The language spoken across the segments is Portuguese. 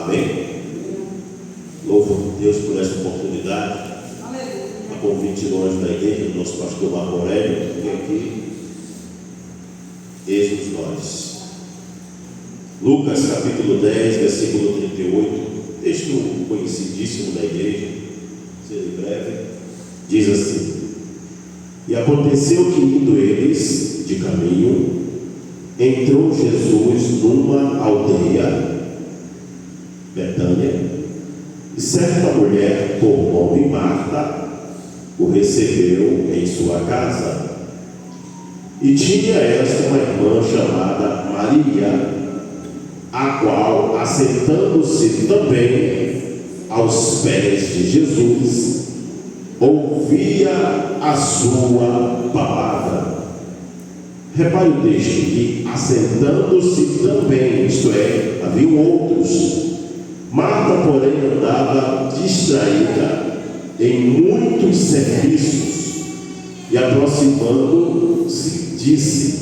Amém? Louvo a Deus por esta oportunidade. A convite do anjo da igreja, do nosso pastor Marco Aurélio, que aqui, eis-nos nós. Lucas capítulo 10, versículo 38, texto conhecidíssimo da igreja, serei breve, diz assim: E aconteceu que, indo eles de caminho, entrou Jesus numa aldeia, Betânia, e certa mulher, por nome Marta, o recebeu em sua casa. E tinha esta uma irmã chamada Maria, a qual, assentando-se também aos pés de Jesus, ouvia a sua palavra. Repare o texto que, assentando-se também, isto é, haviam outros. Marta, porém, andava distraída em muitos serviços, e aproximando-se, disse: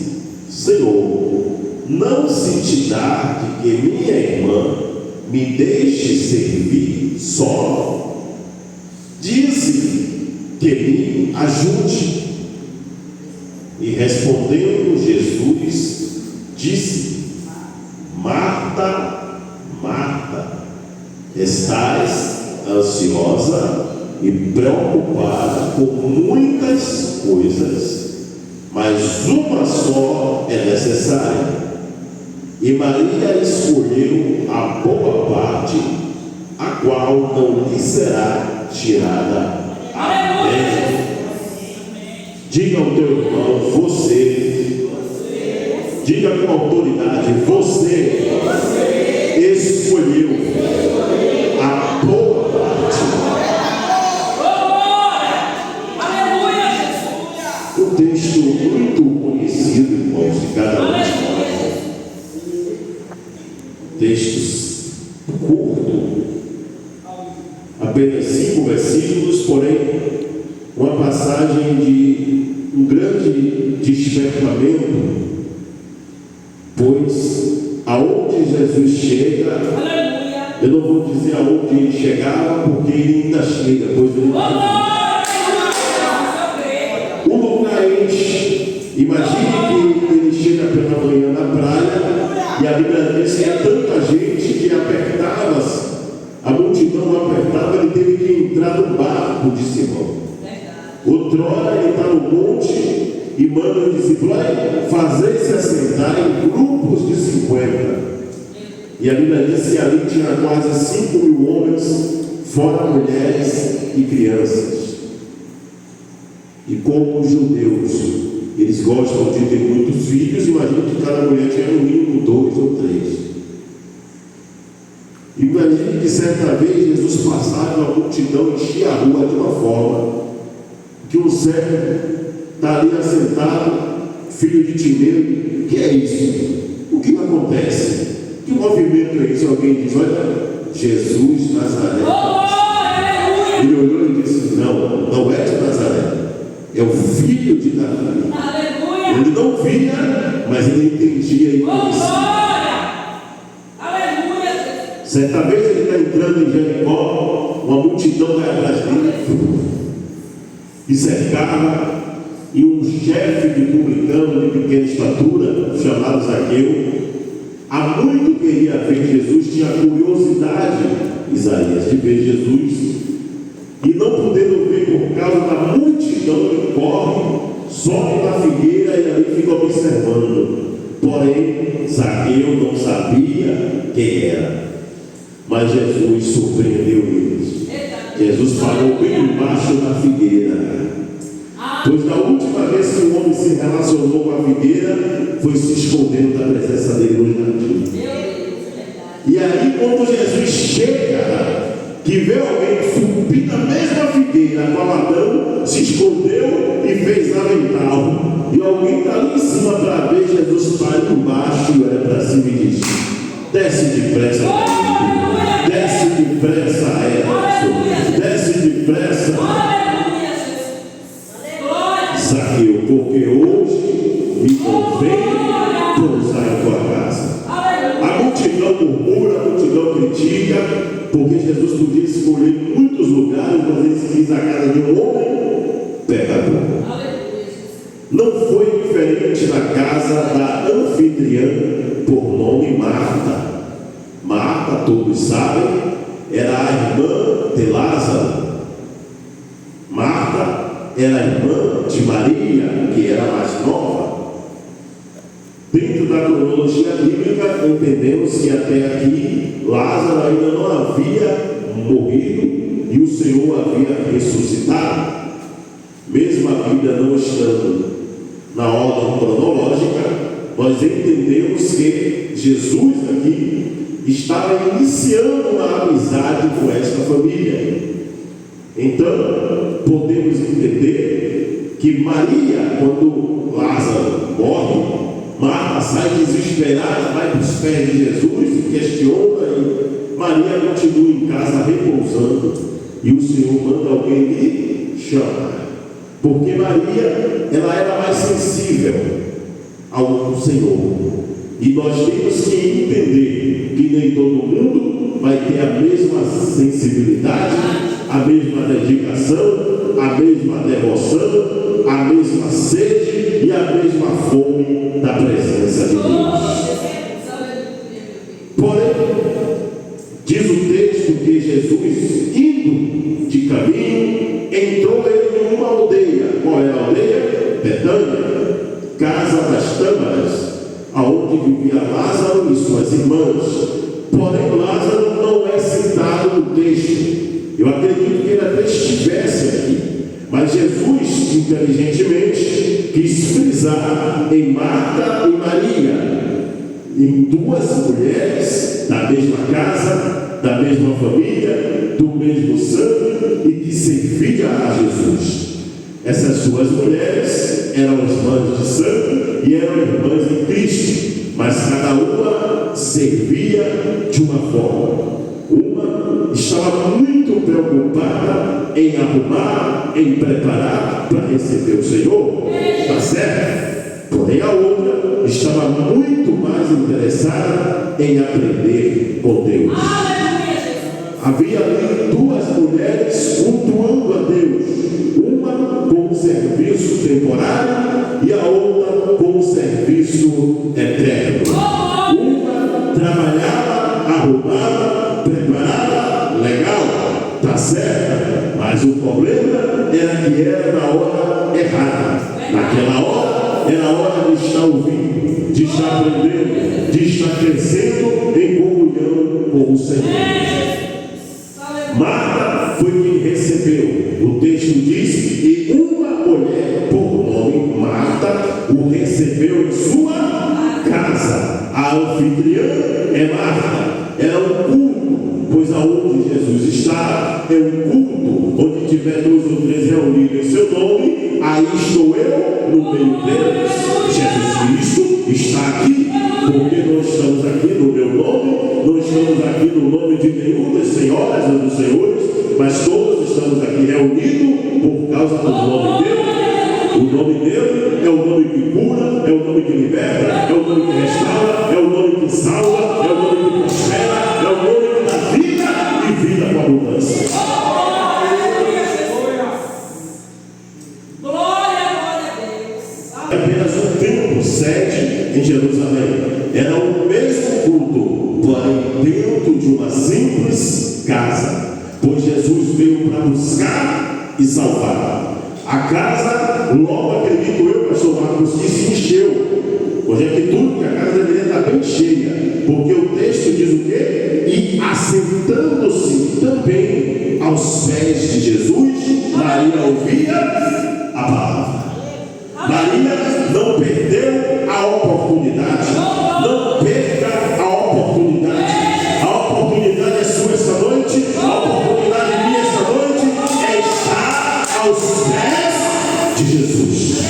Senhor, não se te dá de que minha irmã me deixe servir só? Dize-lhe que me ajude. E respondendo Jesus, disse: Marta, Marta, estás ansiosa e preocupada com muitas coisas, mas uma só é necessária. E Maria escolheu a boa parte, a qual não lhe será tirada. Amém. Diga ao teu irmão: você. Diga com autoridade: você escolheu a boa parte. Um texto muito conhecido, irmãos, de cada um de nós. Textos curtos, apenas 5 versículos, porém uma passagem de um grande despertamento, pois aonde Jesus chega, eu não vou dizer aonde ele chegava, porque ele ainda chega, pois ele o lugar enche. Imagine que ele chega pela manhã na praia, e a Bíblia diz que é tanta gente que apertava-se, a multidão apertava, ele teve que entrar no barco de Simão. Outrora ele está no monte e manda os discípulos: fazer-se assentar em grupos de 50. E a Bíblia diz que ali tinha quase 5.000 homens, fora mulheres e crianças. E como os judeus, eles gostam de ter muitos filhos, imagina que cada mulher tinha no mínimo 2 ou 3. Imagine que certa vez Jesus passava, a multidão enchia a rua de uma forma que um servo está ali assentado, filho de Timeu. O que é isso? O que acontece? Que movimento é isso? Alguém diz: olha, Jesus Nazaré. Ele olhou e disse: não, não é de Nazaré, é o filho de Davi. Ele não via, mas ele entendia e conhecia. Certa vez ele está entrando em Jericó, uma multidão vai atrás dele e cercava, e um chefe de publicano de pequena estatura, chamado Zaqueu, há muito queria ver Jesus, tinha curiosidade, Isaías, de ver Jesus, e não podendo ver por causa da multidão, ele corre, sobe na figueira e ali fica observando. Porém, Zaqueu não sabia quem era, mas Jesus surpreendeu eles. Jesus parou bem embaixo da figueira, pois da última vez que o homem se relacionou com a figueira, foi se escondendo da presença dele no jardim. E aí, quando Jesus chega, que vê alguém subir na mesma figueira com Adão, se escondeu e fez avental, e alguém está ali em cima para ver, Jesus para por baixo e olha para cima e diz: desce depressa, desce depressa, desce depressa, Zaqueu, porque hoje me convém pousar em tua casa. A multidão murmura, a multidão critica, porque Jesus podia escolher muitos lugares, mas ele quis a casa de um homem pecador. Não foi diferente na casa da anfitriã, por nome Marta. Marta, todos sabem, era a irmã de Lázaro. Marta era a irmã de Maria, que era mais nova. Dentro da cronologia bíblica, entendemos que até aqui Lázaro ainda não havia morrido e o Senhor havia ressuscitado. Mesmo a Bíblia não estando na ordem cronológica, nós entendemos que Jesus aqui estava iniciando uma amizade com esta família. Então, podemos entender que Maria, quando Lázaro morre, Marta sai desesperada, vai para os pés de Jesus e questiona, e Maria continua em casa repousando, e o Senhor manda alguém lhe chamar, porque Maria, ela era mais sensível ao Senhor, e nós temos que entender que nem todo mundo vai ter a mesma sensibilidade, a mesma dedicação, a mesma devoção, a mesma sede e a mesma fome da presença de Deus. Porém, diz o texto que Jesus, indo de caminho, entrou ele em uma aldeia. Qual é a aldeia? Betânia, casa das tâmaras, aonde vivia Lázaro e suas irmãs. Porém, Lázaro não é citado no texto. Eu acredito que ele até estivesse aqui, mas Jesus, inteligentemente, quis frisar em Marta e Maria, em duas mulheres da mesma casa, da mesma família, do mesmo sangue e que servia a Jesus. Essas duas mulheres eram irmãs de sangue e eram irmãs de Cristo, mas cada uma servia de uma forma. Uma estava muito preocupada em arrumar, em preparar para receber o Senhor, está certo? Porém a outra estava muito mais interessada em aprender com Deus. Havia ali duas mulheres cultuando a Deus, uma com um serviço temporário e a outra com um serviço eterno. Uma trabalhava, arrumava, preparava, legal, tá certo, mas o problema era que era na hora errada. Naquela hora era a hora de estar ouvindo, de estar aprendendo, de estar crescendo em comunhão com o Senhor. Marta foi quem recebeu. O texto diz que uma mulher por nome Marta o recebeu em sua casa. A anfitriã é Marta. Era um culto, pois aonde Jesus está é um culto, onde tiver 2 ou 3 reunidos em seu nome, aí estou eu no meio deles. Jesus Cristo está aqui, porque não estamos aqui no meu nome, não estamos aqui no nome de nenhum das senhoras ou dos senhores, mas todos estamos aqui reunidos por causa do nome dele. O nome dele é o nome que cura, é o nome que liberta, é o nome que restaura, é o nome que salva, é o nome que prospera, é o nome que dá vida e vida com abundância. Apenas um templo, sede em Jerusalém. Era o mesmo culto, porém dentro de uma simples casa, pois Jesus veio para buscar e salvar. A casa, logo acredito eu, pastor Marcos, que se encheu. Hoje é que tudo que a casa deveria estar bem cheia, porque o texto diz o quê? E assentando-se também aos pés de Jesus, Maria ouvia a palavra. Maria não perdeu a oportunidade. Não perca a oportunidade. A oportunidade é sua esta noite. A oportunidade minha esta noite é estar aos pés de Jesus.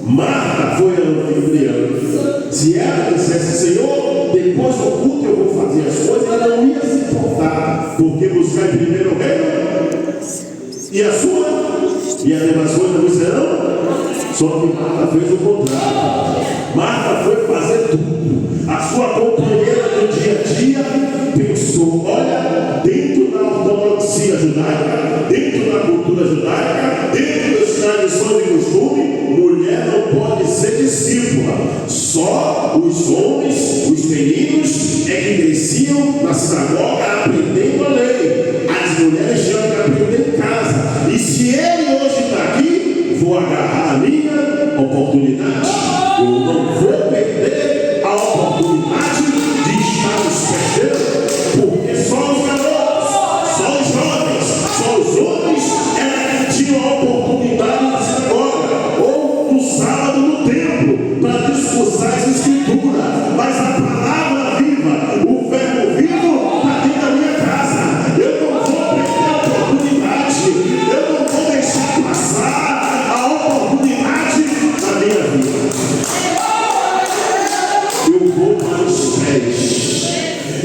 Marta foi a anfitriã. Se ela dissesse, Senhor, depois do culto eu vou fazer as coisas, ela não ia se importar, porque buscar primeiro o reino e a sua. E as demais coisas não serão? Só que Marta fez o contrário. Marta foi fazer tudo. A sua companheira do dia a dia cultura judaica, dentro das tradições e costumes, mulher não pode ser discípula. Só os homens, os meninos, é que cresciam na sinagoga aprendendo a lei. As mulheres tinham que aprender em casa. E se ele hoje está aqui, vou agarrar a minha oportunidade. Eu não vou perder a oportunidade de estar nos perdendo, porque só os garotos, só os jovens, só os homens eram que tinham a oportunidade na sinagoga ou no sábado no templo para discursar as escrituras. Mas a palavra viva, o verbo vivo, está dentro da minha casa. Eu não vou perder a oportunidade, eu não vou deixar passar a oportunidade da minha vida. Eu vou para os pés,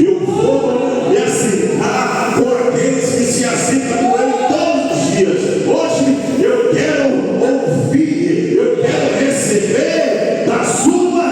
eu vou me assentar com aqueles que se assentam com ele todos os dias. Hoje eu quero ouvir, eu quero receber da sua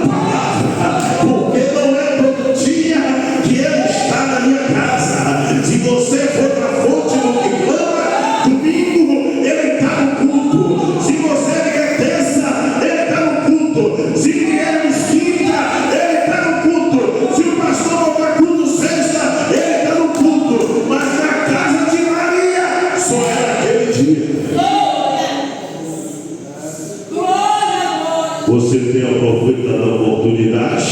palavra, porque não é todo dia que ele está na minha casa. Se você for para a fonte do que clama, domingo ele está no culto. Se você vier terça, ele está no culto. Se viermos quinta, ele está no culto. Se o pastor voltar culto sexta, ele está no culto. Mas na casa de Maria, só era aquele dia. Você tem aproveitado a oportunidade?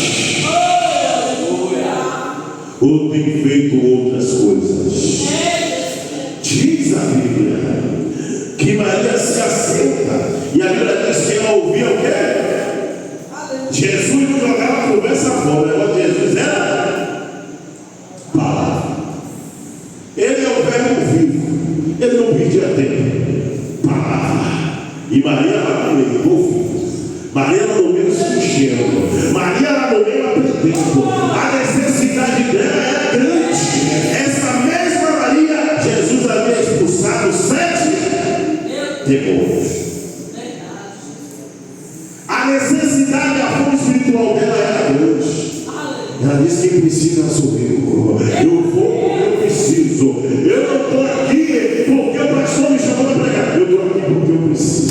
Ou tem feito outras coisas? Diz a Bíblia que Maria se assenta, e a Bíblia diz que ela ouvia o quê? Jesus não jogava a conversa fora. O negócio de Jesus era palavra. Ele é o verbo vivo, ele não perdia tempo. Palavra. E Maria lá no meio ouvindo, Maria lá no meio se enchendo, Maria lá no meio aprendendo. A necessidade dela era grande. Essa mesma Maria, Jesus havia expulsado 7 demônios. A necessidade, a fome espiritual dela era grande. Ela disse que precisa subir. Eu vou porque eu preciso. Eu não estou aqui porque o pastor me chamou para pregar. Eu estou aqui porque eu preciso.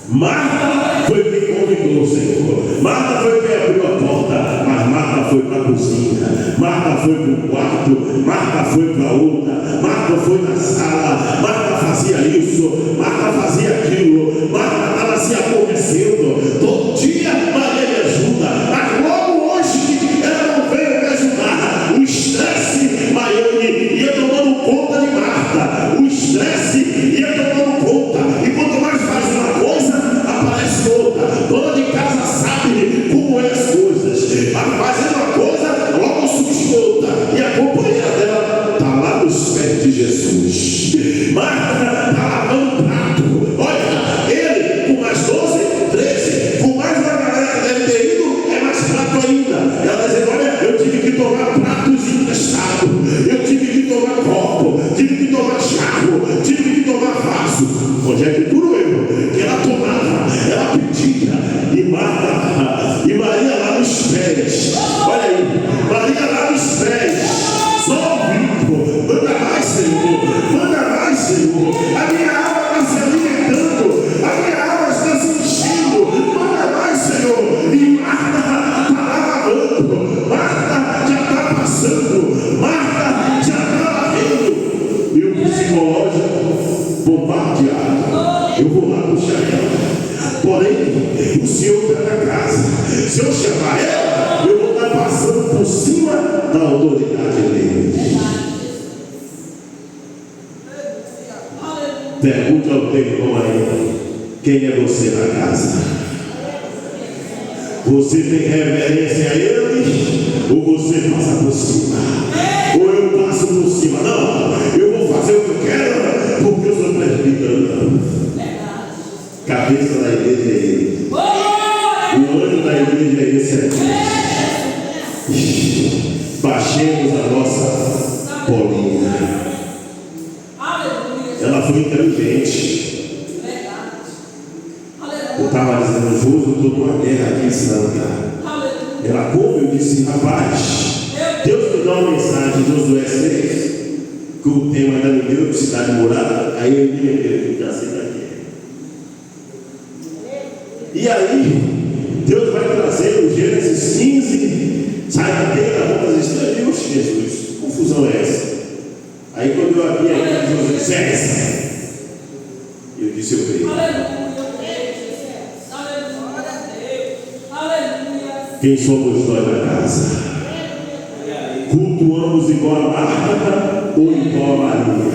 Marta foi quem convidou o Senhor. Marta foi quem abriu a porta. Mas Marta foi para a cozinha. Marta foi para o quarto. Marta foi para outra. Marta foi na sala. Marta fazia isso. Marta fazia aquilo. Marta estava se aborrecendo. Todo dia Maria me ajuda. Mas logo hoje ela não veio me ajudar. O estresse, Maiane, ia tomando conta de Marta. O estresse ia tomando conta. E quanto mais faz uma coisa, aparece outra. Dona de casa sabe como é as coisas. Fazendo uma coisa, logo surge outra. E a companheira dela está lá nos pés de Jesus. Marta está lavando prato. Olha, ele com mais 12, 13, com mais uma galera que deve ter ido, é mais prato ainda. Ela está dizendo: olha, eu tive que tomar pratos emprestados, eu tive que tomar copo, tive que tomar jarro, tive que tomar vaso. Onde é que tudo eu? Que ela tomava, ela pedia. E Marta, e Maria lá nos pés. Olha aí, Maria lá nos pés. Só ouvindo. Manda mais, Senhor. Manda mais, Senhor. A minha alma está se alimentando. A minha alma está se enchendo. Manda mais, Senhor. E Marta está lá lavando. Marta já está passando. Marta já está lavando. E o psicológico bombardeado. Eu vou lá puxar ela. Porém, o Senhor está na casa. Se eu chamar ela, eu vou estar passando por cima da autoridade dele. Pergunta ao teu irmão aí: quem é você na casa? Você tem reverência a ele? Ou você passa por cima? Ou eu passo por cima? Não, eu vou fazer o que eu quero porque eu sou presbítero. Cabeça da igreja é ele. O anjo da igreja é esse aqui. Baixemos a nossa bolinha. Ela foi inteligente. Eu estava dizendo: Josué, estou numa guerra aqui em Santa. Ela, como eu disse: rapaz, Deus me dá uma mensagem, Josué 6. que o tema ainda me deu de cidade morada, aí eu me lembrei, já sei daqui. E aí, Deus vai trazer o Gênesis 15, sai da terra da boca das estrelas, e oxe, Jesus, que confusão é essa? Aí quando eu abri aqui, Jesus disse, é essa. E eu disse, eu creio. Quem somos nós na casa? Cultuamos igual a Marta ou igual a Maria?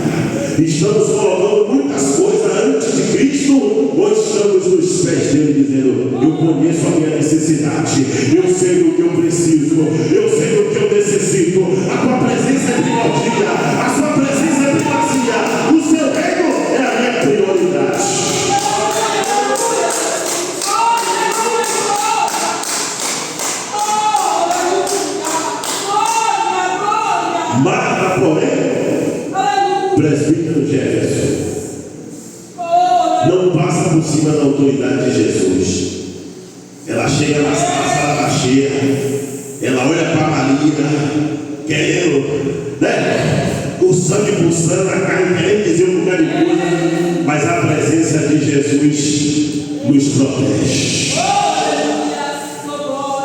Estamos colocando muitas coisas antes de Cristo ou estamos nos pés dele dizendo, eu conheço a minha necessidade, eu sei do que eu preciso, eu sei do que eu necessito, a tua presença é primordia, a sua presença é primazia, o seu reino é a minha prioridade. Marta, porém, presbítero Jefferson, não passa por cima da autoridade de Jesus. Ela chega na sala cheia, ela olha para Maria, querendo, né? O sangue pulsando, a carne querendo dizer um lugar de coisa, mas a presença de Jesus nos protege.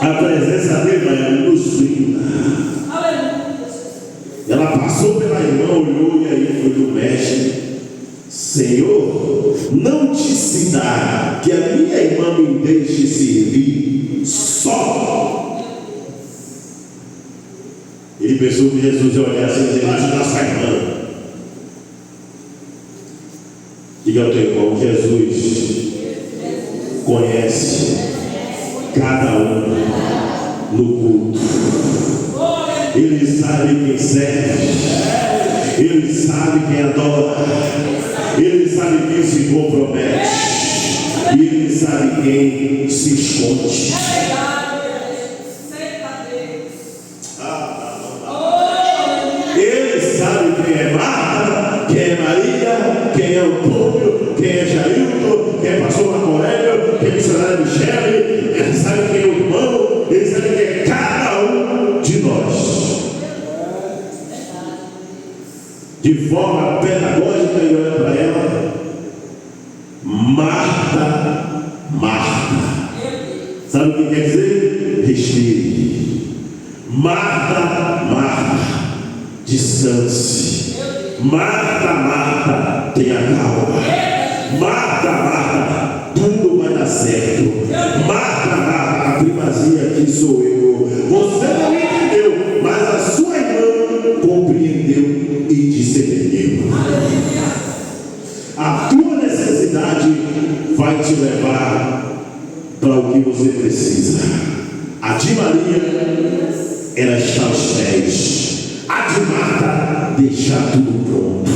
A presença dele nos brinda. Ela passou pela irmã, olhou e aí foi do mestre. Senhor, não te se dá que a minha irmã me deixe servir só. Ele pensou que Jesus ia olhar assim e dizer, ajuda essa irmã. Diga ao teu irmão, Jesus conhece cada um no culto. Ele sabe quem serve, ele sabe quem adora, ele sabe quem se compromete, e ele sabe quem se esconde. Ele sabe quem é Marta, quem é Maria, quem é Antônio, quem é Jailton, quem é pastor Marco Aurélio, quem é missionário Michele, ele sabe quem é o irmão, ele sabe quem é cada um de nós. De forma pedagógica, ele olha para ela, Marta, Marta. Sabe o que quer dizer? Respire. Marta, Marta, descanse. Marta, Marta, tenha calma. Marta, Marta, tudo vai dar certo. Marta, Marta, a primazia aqui sou eu. Você não entendeu, mas a sua irmã compreendeu e discerniu. A tua necessidade vai te levar para o que você precisa. A de Maria, ela está aos pés. A de Marta, deixar tudo pronto.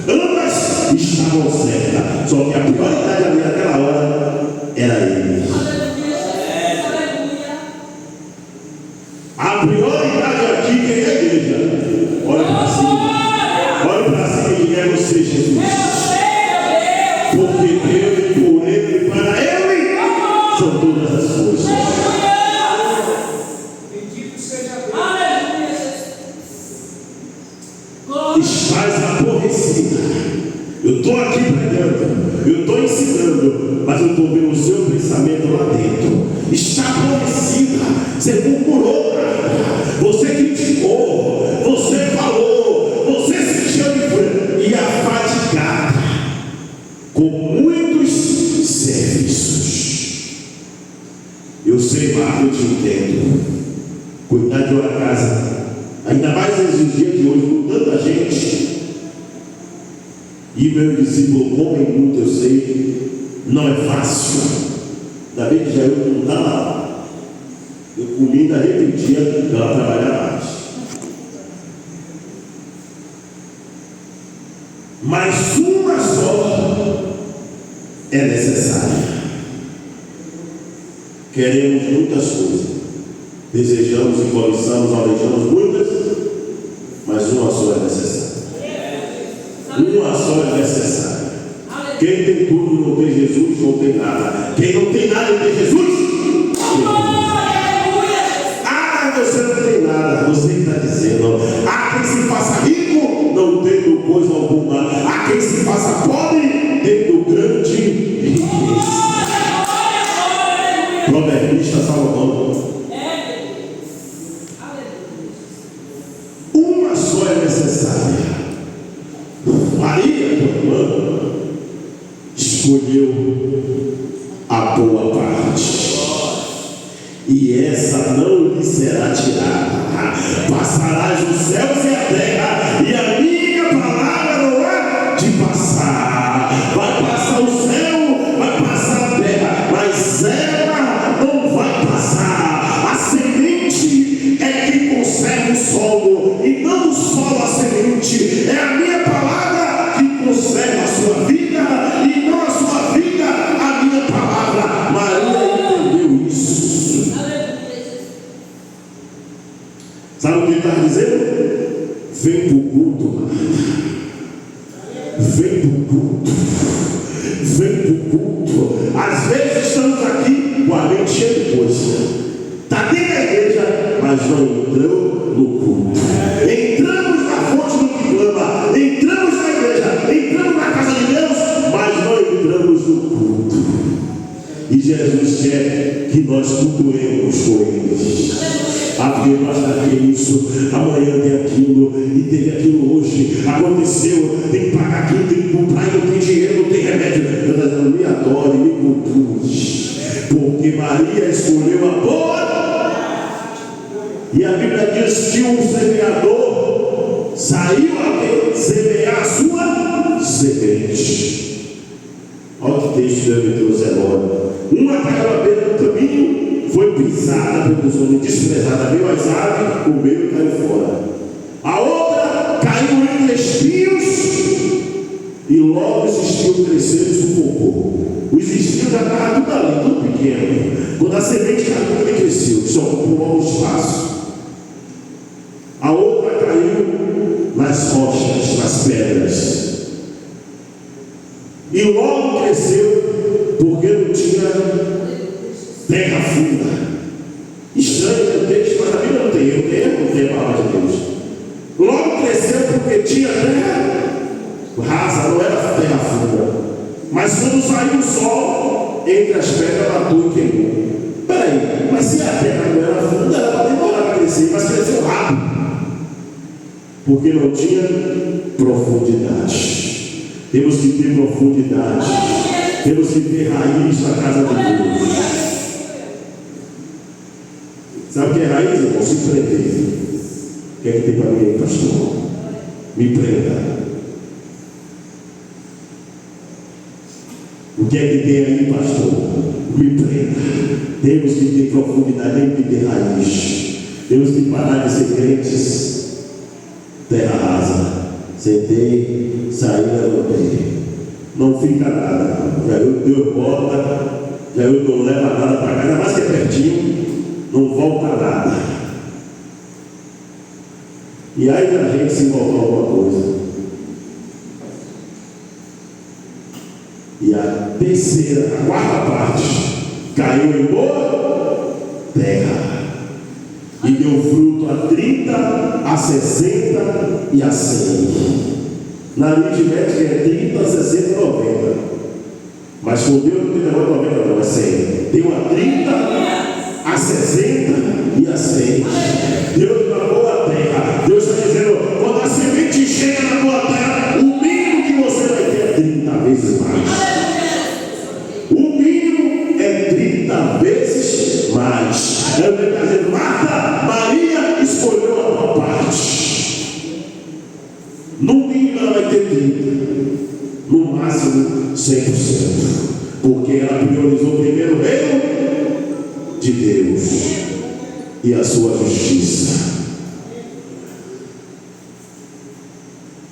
Ambas estavam certas, só que a prioridade ali naquela hora era ele. A prioridade aqui quem é a igreja? Olha para cima. Olha para cima quem é você, Jesus. Porque dele, por ele, para ele são todas as coisas. Bendito seja Deus. Estás aborrecida. Eu estou aqui pregando, eu estou ensinando, mas eu estou vendo o seu pensamento lá dentro. Está aborrecida. Você murmurou, você criticou, você falou, você se chama e afadigada com muitos serviços. Eu sei, Marta, eu te entendo. Cuidar de uma casa, ainda mais nos dias de hoje, com tanta gente. E meu discípulo, comem muito, eu sei, não é fácil. Ainda bem que já eu não está lá. Eu comi, ainda repetia para ela trabalhar mais. Mas uma só é necessária. Queremos muitas coisas, desejamos e cobiçamos, almejamos muitas, mas uma só é necessária. Uma só é necessária. Quem tem tudo não tem Jesus, não tem nada. Quem não tem nada e tem Jesus, tem tudo. Ah, você não tem nada, você está dizendo. Ah, quem se faça rico não tem o está Salomão. Uma só é necessária. Maria, tua irmã, escolheu a boa parte, e essa não lhe será tirada. Passarás os céus e a terra, e a minha palavra não há de passar. Vai passar o céu, vai passar a terra, mas ela não vai passar. A semente é quem conserva o solo, e não o solo a semente. É a minha palavra que conserva a sua vida, e não a sua vida a minha palavra. Maria entendeu isso. Sabe o que ele está dizendo? Vem para o culto, Marta. Vem para o culto. Vem para o culto. Às vezes estamos aqui com a mente cheia de coisa. Está dentro da igreja, mas não entrou no culto. Entramos na fonte do que clama. Entramos na igreja. Entramos na casa de Deus, mas não entramos no culto. E Jesus quer que nós cultuemos com eles. Porque basta ter isso, amanhã tem aquilo, e teve aquilo hoje, aconteceu, tem que pagar aquilo, tem que comprar, e não tem dinheiro, não tem remédio. Eu estou dizendo, me adore, me cultue, porque Maria escolheu a boa. E a Bíblia diz que um semeador saiu a semear a sua semente. Olha que texto me trouxe agora. Uma caiu à beira do caminho, foi pisada pelos homens, desprezada, veio as aves, comeu e caiu fora. A outra caiu entre espinhos, e logo os espinhos cresceram e sufocou. Os espinhos já estavam tudo ali, tudo pequeno. Quando a semente caiu, ele cresceu, só ocupou um espaço. A outra caiu nas rochas, nas pedras, e logo cresceu, porque não tinha terra funda. Estranho o texto, mas a Bíblia não tem erro, não tem a palavra de Deus. Logo cresceu porque tinha terra rasa, não era terra funda. Mas quando saiu o sol, entre as pedras matou e queimou. Peraí, mas se a terra não era funda, era para demorar para crescer, mas cresceu rápido. Porque não tinha profundidade. Temos que ter profundidade. Temos que ter raiz na casa de Deus. Sabe o que é raiz, irmão? Se prender. O que é que tem para mim aí, pastor? Me prenda. O que é que tem aí, pastor? Me prenda. Temos que ter profundidade, temos que ter raiz. Temos que parar de ser crentes terra rasa. Sentei, saí, levantei. Não fica nada. Já eu deu volta, já eu não levo nada para cá, ainda mais que é pertinho, não volta nada. E aí a gente se voltar alguma coisa. E a terceira, a quarta parte, caiu em boa terra. E deu fruto a 30, a 60 e a 100. Na aritmética é 30, 60, 90. Mas com Deus não tem negócio de 90, não, é 100. Deu a 30, a 60 e a 100. Deus na boa terra. Deus está dizendo, quando a semente chega na boa terra, o mínimo que você vai ter é 30 vezes mais. O mínimo é 30 vezes mais. Ele está dizendo, Marta, Maria escolheu a boa parte. No mínimo ela vai ter 30. No máximo 100%. Porque ela priorizou primeiro o reino de Deus e a sua justiça.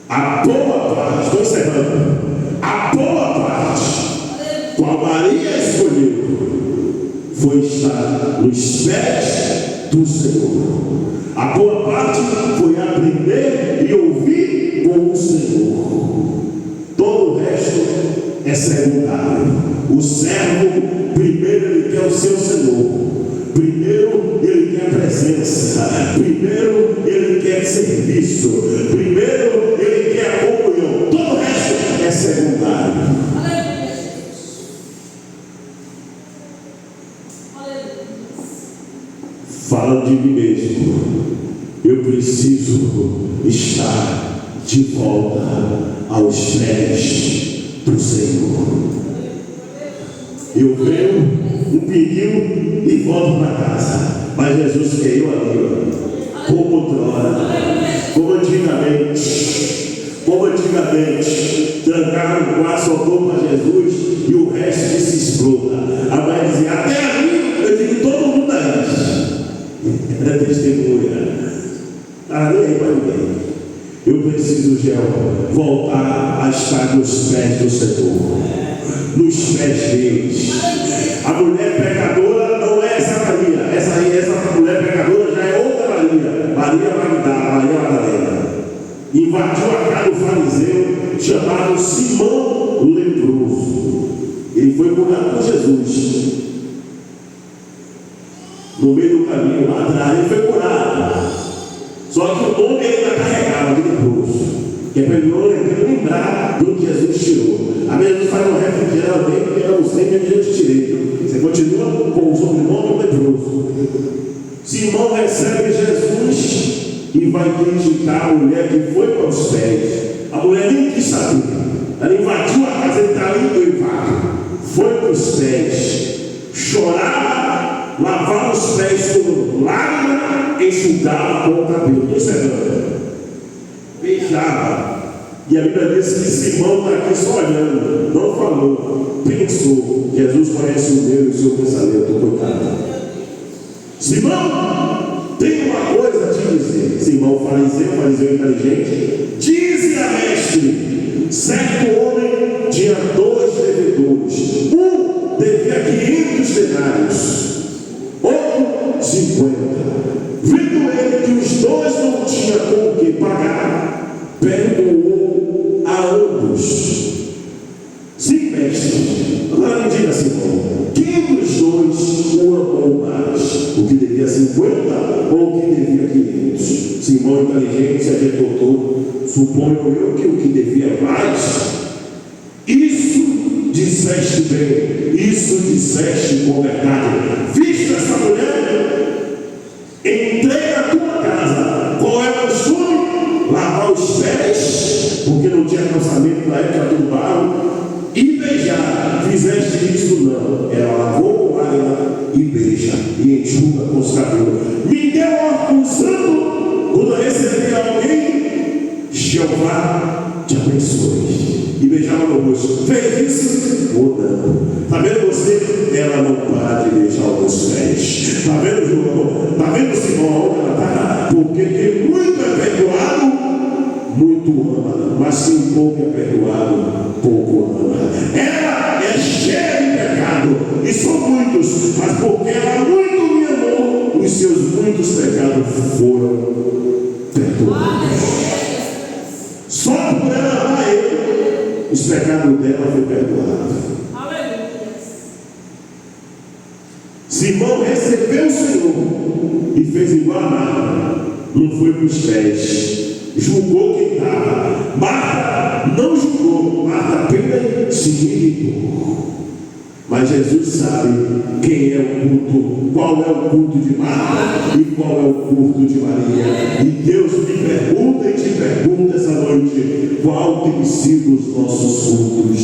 A boa parte, estou encerrando. A boa parte, qual Maria escolheu, foi estar nos pés do Senhor. A boa parte foi aprender e ouvir com o Senhor. Todo o resto é secundário. O servo, primeiro ele quer o seu Senhor. Primeiro ele quer a presença. Primeiro ele quer serviço. Primeiro ele quer a comunhão. Todo o resto é secundário. falando de mim mesmo, eu preciso estar de volta aos pés do Senhor. Eu venho um período e volto para casa, mas Jesus veio ali, como outrora, como antigamente, trancaram o quarto, soltou para Jesus e o resto se exploda. A mãe dizia: até ali, eu digo, todo mundo aí. Era testemunha. Nem aí para ninguém. Eu preciso, voltar a estar nos pés do Senhor, nos pés deles. A mulher pecadora não é essa Maria. Essa mulher pecadora já é outra Maria. Maria Magdalena. Invadiu a casa do fariseu chamado Simão o leproso. Ele foi curado por Jesus. No meio do caminho lá atrás, ele foi curado. Só que o nome ele ainda carregava de leproso, que é para ele não lembrar do que Jesus tirou. A mesma faz um refrigerante bem, porque eu não sei que eu te tirei. Você continua com o sobrenome leproso. Simão recebe Jesus e vai criticar a mulher que foi para os pés. A mulher nem quis saber. Ela invadiu a casa, ele está ali privado. Foi para os pés, chorava, lavava os pés com lágrima, enxugava com o cabelo. Beijava. E a Bíblia diz que Simão está aqui só olhando, não falou, pensou. Jesus conhece o meu e o seu pensamento, coitado. Simão, tem uma coisa a te dizer. Simão, fariseu inteligente, dize a mestre: certo homem tinha 2 devedores. Um devia 500 denários, outro 50. Vendo ele que os 2 não tinham com o que pagar, perdoou a ambos. Sim, mestre. Agora me diga, Simão, quem dos 2 o amou mais? O que devia 50 ou o que devia 500? Simão, inteligente, se adiantou. Suponho eu que o que devia mais. Isso disseste bem, isso disseste com verdade. Viste essa mulher? Entrei na tua casa. Qual é o costume? Lavar os pés, porque não tinha calçamento na época, tudo barro, e beijar. Fizeste isso? Não. Ela lavou com água e beija, e enxuga com os cabelos. Me deu órgão santo quando eu recebi alguém. Jeová te abençoe. E beijava no rosto. Fez isso? Ou não? Está vendo você? Ela não para de beijar os meus pés. Está vendo, João? Está vendo, Simão? Onde ela está? Porque quem muito é perdoado, muito ama. Mas quem pouco é perdoado, pouco ama. Ela é cheia de pecado. E são muitos. Mas porque ela muito me amou, os seus muitos pecados foram perdoados. Só por ela amar ele, os pecados dela foram perdoados. Simão recebeu o Senhor e fez igual a Marta. Não foi para os pés, julgou quem estava. Marta não julgou, Marta apenas se irritou. Mas Jesus sabe quem é o culto, qual é o culto de Marta e qual é o culto de Maria. E Deus me pergunta e te pergunta essa noite: qual tem sido os nossos cultos?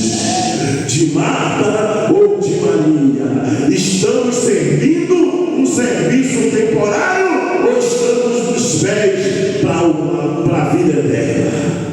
De Marta ou de Maria? Estamos servindo um serviço temporário ou estamos nos pés para a vida eterna?